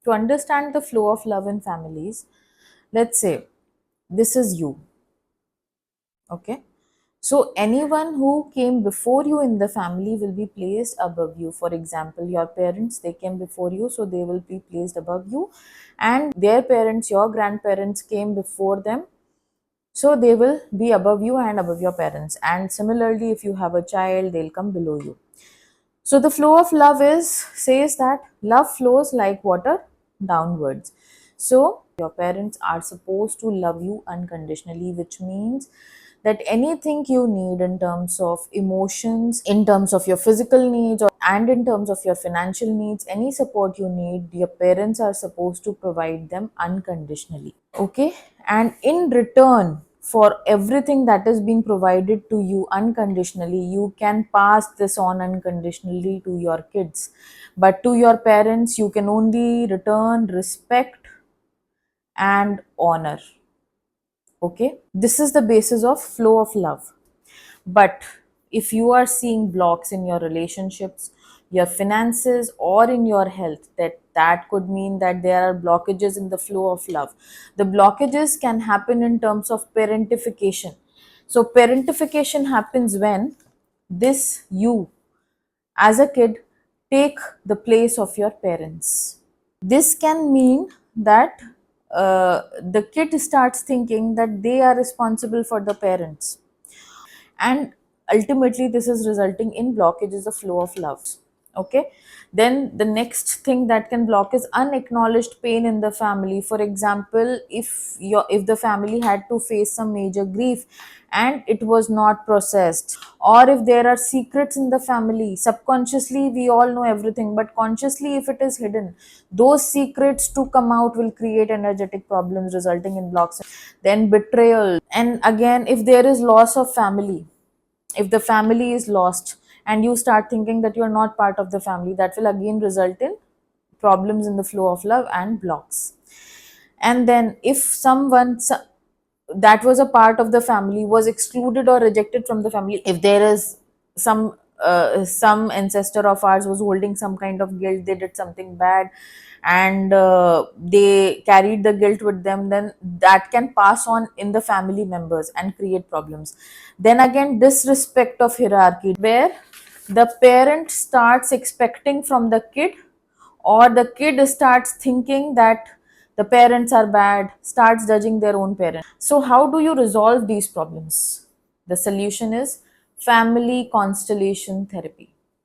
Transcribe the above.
To understand the flow of love in families, let's say this is you, okay? So anyone who came before you in the family will be placed above you. For example, your parents, they came before you, so they will be placed above you, and their parents, your grandparents, came before them, so they will be above you and above your parents. And similarly, if you have a child, they'll come below you. So the flow of love is says that love flows like water downwards. So your parents are supposed to love you unconditionally, which means that anything you need in terms of emotions, in terms of your physical needs, and in terms of your financial needs, any support you need, your parents are supposed to provide them unconditionally. Okay, and in return for everything that is being provided to you unconditionally, you can pass this on unconditionally to your kids, but to your parents you can only return respect and honor. Okay, this is the basis of flow of love. But if you are seeing blocks in your relationships, your finances, or in your health, that could mean that there are blockages in the flow of love. The blockages can happen in terms of parentification. So parentification happens when this you as a kid take the place of your parents. This can mean that the kid starts thinking that they are responsible for the parents, and ultimately this is resulting in blockages of flow of love. Okay, then the next thing that can block is unacknowledged pain in the family. For example, if the family had to face some major grief and it was not processed, or if there are secrets in the family, subconsciously we all know everything, but consciously if it is hidden, those secrets to come out will create energetic problems resulting in blocks. Then betrayal, and again if there is loss of family, if the family is lost and you start thinking that you are not part of the family, that will again result in problems in the flow of love and blocks. And then if that was a part of the family was excluded or rejected from the family, if there is some ancestor of ours was holding some kind of guilt, they did something bad, and they carried the guilt with them, then that can pass on in the family members and create problems. Then again, disrespect of hierarchy, where the parent starts expecting from the kid, or the kid starts thinking that the parents are bad, starts judging their own parents. So how do you resolve these problems? The solution is family constellation therapy.